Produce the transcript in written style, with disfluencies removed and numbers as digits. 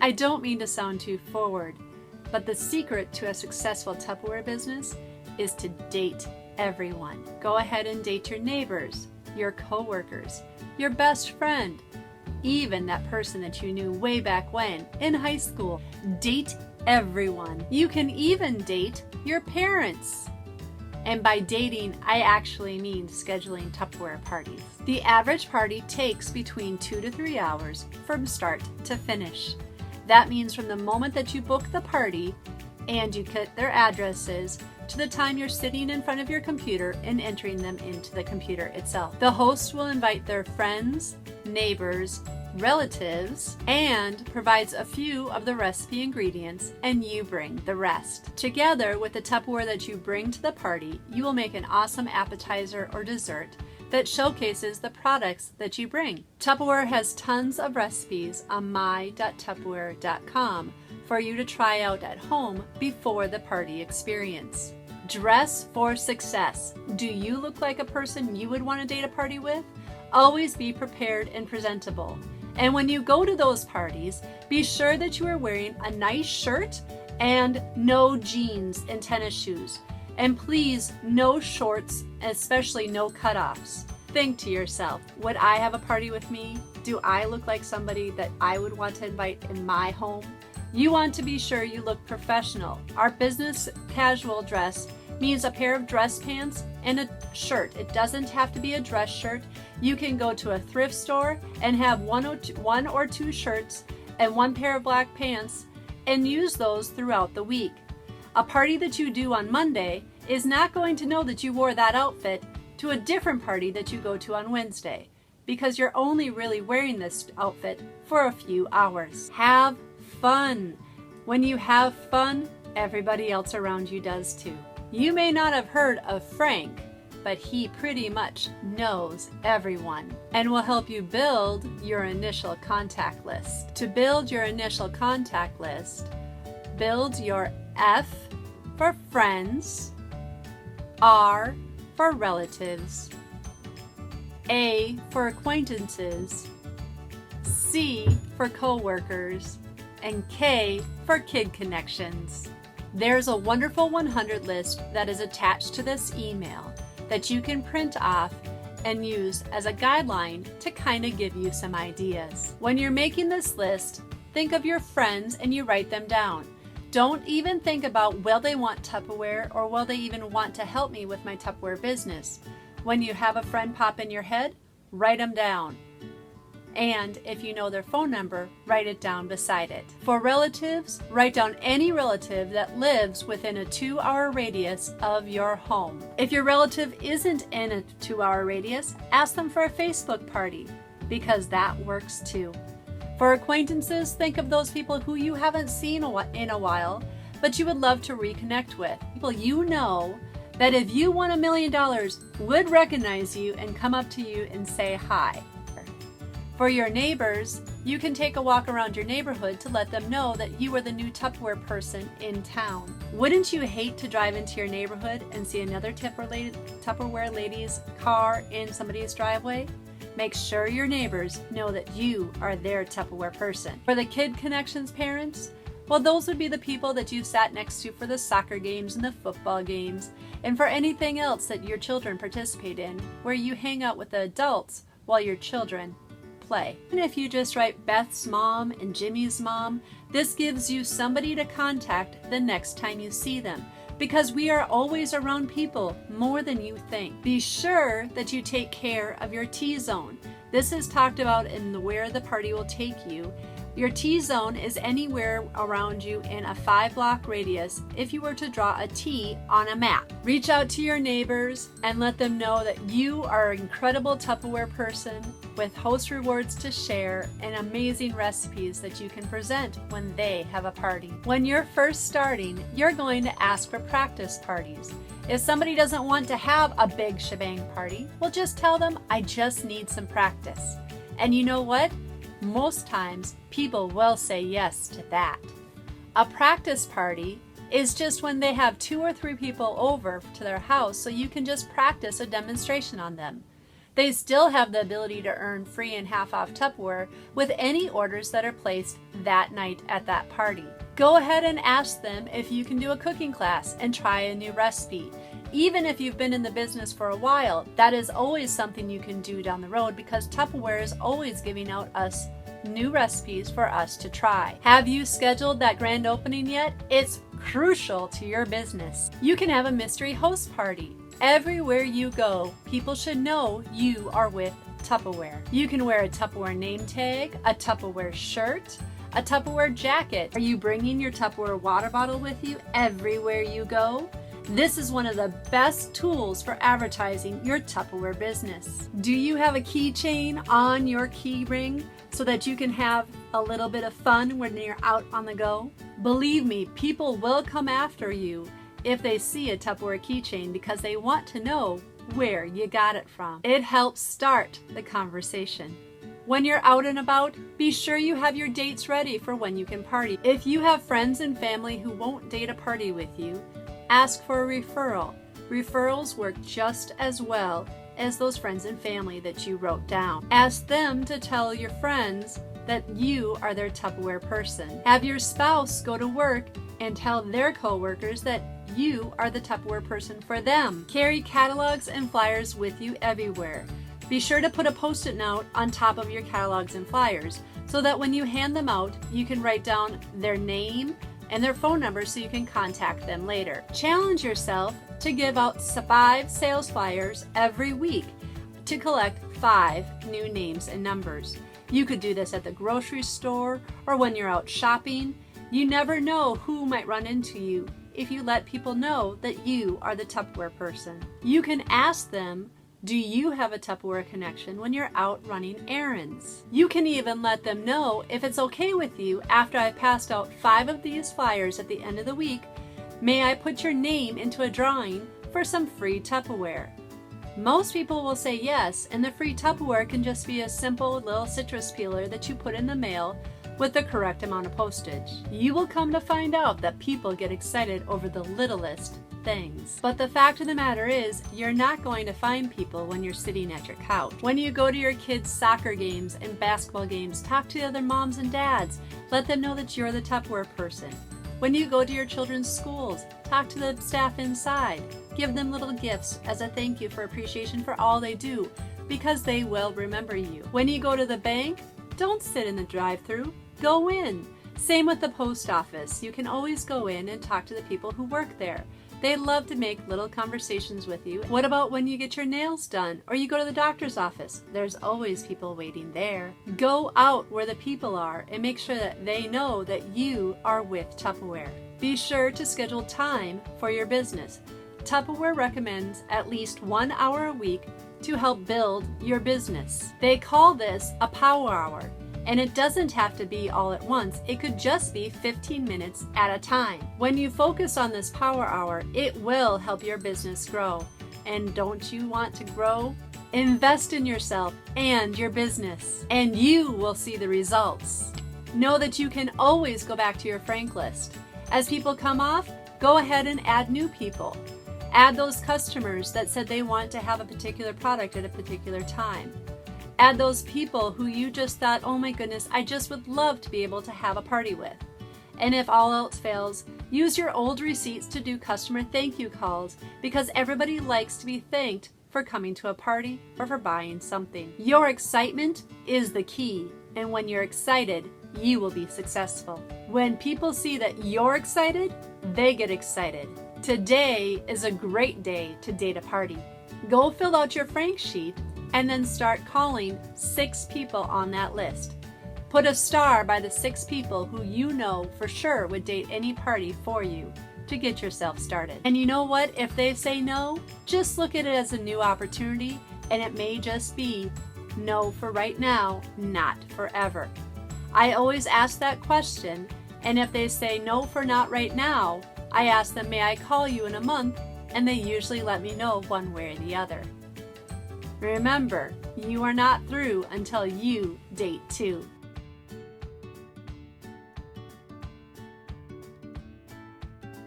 I don't mean to sound too forward, but the secret to a successful Tupperware business is to date everyone. Go ahead and date your neighbors, your coworkers, your best friend, even that person that you knew way back when in high school. Date everyone. You can even date your parents. And by dating, I actually mean scheduling Tupperware parties. The average party takes between 2 to 3 hours from start to finish. That means from the moment that you book the party and you get their addresses to the time you're sitting in front of your computer and entering them into the computer itself. The host will invite their friends, neighbors, relatives, and provides a few of the recipe ingredients, and you bring the rest. Together with the Tupperware that you bring to the party, you will make an awesome appetizer or dessert that showcases the products that you bring. Tupperware has tons of recipes on my.tupperware.com for you to try out at home before the party experience. Dress for success. Do you look like a person you would want to date a party with? Always be prepared and presentable. And when you go to those parties, be sure that you are wearing a nice shirt and no jeans and tennis shoes. And please, no shorts, especially no cutoffs. Think to yourself, would I have a party with me? Do I look like somebody that I would want to invite in my home? You want to be sure you look professional. Our business casual dress means a pair of dress pants and a shirt. It doesn't have to be a dress shirt. You can go to a thrift store and have one or two shirts and one pair of black pants and use those throughout the week. A party that you do on Monday is not going to know that you wore that outfit to a different party that you go to on Wednesday, because you're only really wearing this outfit for a few hours. Have fun. When you have fun, everybody else around you does too. You may not have heard of Frank, but he pretty much knows everyone and will help you build your initial contact list. To build your initial contact list, build your F for friends, R for relatives, A for acquaintances, C for coworkers, and K for kid connections. There's a wonderful 100 list that is attached to this email that you can print off and use as a guideline to kind of give you some ideas. When you're making this list, think of your friends and you write them down. Don't even think about, will they want Tupperware, or will they even want to help me with my Tupperware business? When you have a friend pop in your head, write them down. And if you know their phone number, write it down beside it. For relatives, write down any relative that lives within a 2-hour radius of your home. If your relative isn't in a 2-hour radius, ask them for a Facebook party, because that works too. For acquaintances, think of those people who you haven't seen in a while, but you would love to reconnect with. People you know that if you won $1 million would recognize you and come up to you and say hi. For your neighbors, you can take a walk around your neighborhood to let them know that you are the new Tupperware person in town. Wouldn't you hate to drive into your neighborhood and see another Tupperware lady's car in somebody's driveway? Make sure your neighbors know that you are their Tupperware person. For the kid connections parents, well, those would be the people that you've sat next to for the soccer games and the football games, and for anything else that your children participate in, where you hang out with the adults while your children play. And if you just write Beth's mom and Jimmy's mom, this gives you somebody to contact the next time you see them, because we are always around people more than you think. Be sure that you take care of your T-zone. This is talked about in where the party will take you. Your T-zone is anywhere around you in a 5-block radius if you were to draw a T on a map. Reach out to your neighbors and let them know that you are an incredible Tupperware person with host rewards to share and amazing recipes that you can present when they have a party. When you're first starting, you're going to ask for practice parties. If somebody doesn't want to have a big shebang party, well, just tell them, I just need some practice. And you know what? Most times, people will say yes to that. A practice party is just when they have 2 or 3 people over to their house so you can just practice a demonstration on them. They still have the ability to earn free and half-off Tupperware with any orders that are placed that night at that party. Go ahead and ask them if you can do a cooking class and try a new recipe. Even if you've been in the business for a while, that is always something you can do down the road because Tupperware is always giving out us new recipes for us to try. Have you scheduled that grand opening yet? It's crucial to your business. You can have a mystery host party. Everywhere you go, people should know you are with Tupperware. You can wear a Tupperware name tag, a Tupperware shirt, a Tupperware jacket. Are you bringing your Tupperware water bottle with you everywhere you go? This is one of the best tools for advertising your Tupperware business. Do you have a keychain on your key ring so that you can have a little bit of fun when you're out on the go? Believe me, people will come after you if they see a Tupperware keychain because they want to know where you got it from. It helps start the conversation. When you're out and about, be sure you have your dates ready for when you can party. If you have friends and family who won't date a party with you, ask for a referral. Referrals work just as well as those friends and family that you wrote down. Ask them to tell your friends that you are their Tupperware person. Have your spouse go to work and tell their coworkers that you are the Tupperware person for them. Carry catalogs and flyers with you everywhere. Be sure to put a Post-it note on top of your catalogs and flyers so that when you hand them out, you can write down their name and their phone number so you can contact them later. Challenge yourself to give out 5 sales flyers every week to collect 5 new names and numbers. You could do this at the grocery store or when you're out shopping. You never know who might run into you if you let people know that you are the Tupperware person. You can ask them, do you have a Tupperware connection when you're out running errands? You can even let them know if it's okay with you after I've passed out 5 of these flyers at the end of the week, may I put your name into a drawing for some free Tupperware? Most people will say yes, and the free Tupperware can just be a simple little citrus peeler that you put in the mail with the correct amount of postage. You will come to find out that people get excited over the littlest things. But the fact of the matter is, you're not going to find people when you're sitting at your couch. When you go to your kids' soccer games and basketball games, talk to the other moms and dads. Let them know that you're the Tupperware person. When you go to your children's schools, talk to the staff inside. Give them little gifts as a thank you for appreciation for all they do, because they will remember you. When you go to the bank, don't sit in the drive-thru. Go in. Same with the post office. You can always go in and talk to the people who work there. They love to make little conversations with you. What about when you get your nails done or you go to the doctor's office? There's always people waiting there. Go out where the people are and make sure that they know that you are with Tupperware. Be sure to schedule time for your business. Tupperware recommends at least 1 hour a week to help build your business. They call this a power hour. And it doesn't have to be all at once. It could just be 15 minutes at a time. When you focus on this power hour, it will help your business grow. And don't you want to grow? Invest in yourself and your business, and you will see the results. Know that you can always go back to your frank list. As people come off, go ahead and add new people. Add those customers that said they want to have a particular product at a particular time. Add those people who you just thought, oh my goodness, I just would love to be able to have a party with. And if all else fails, use your old receipts to do customer thank you calls, because everybody likes to be thanked for coming to a party or for buying something. Your excitement is the key, and when you're excited, you will be successful. When people see that you're excited, they get excited. Today is a great day to date a party. Go fill out your Frank sheet and then start calling 6 people on that list. Put a star by the 6 people who you know for sure would date any party for you to get yourself started. And you know what? If they say no, just look at it as a new opportunity, and it may just be no for right now, not forever. I always ask that question, and if they say no for not right now, I ask them, may I call you in a month? And they usually let me know one way or the other. Remember, you are not through until you date too.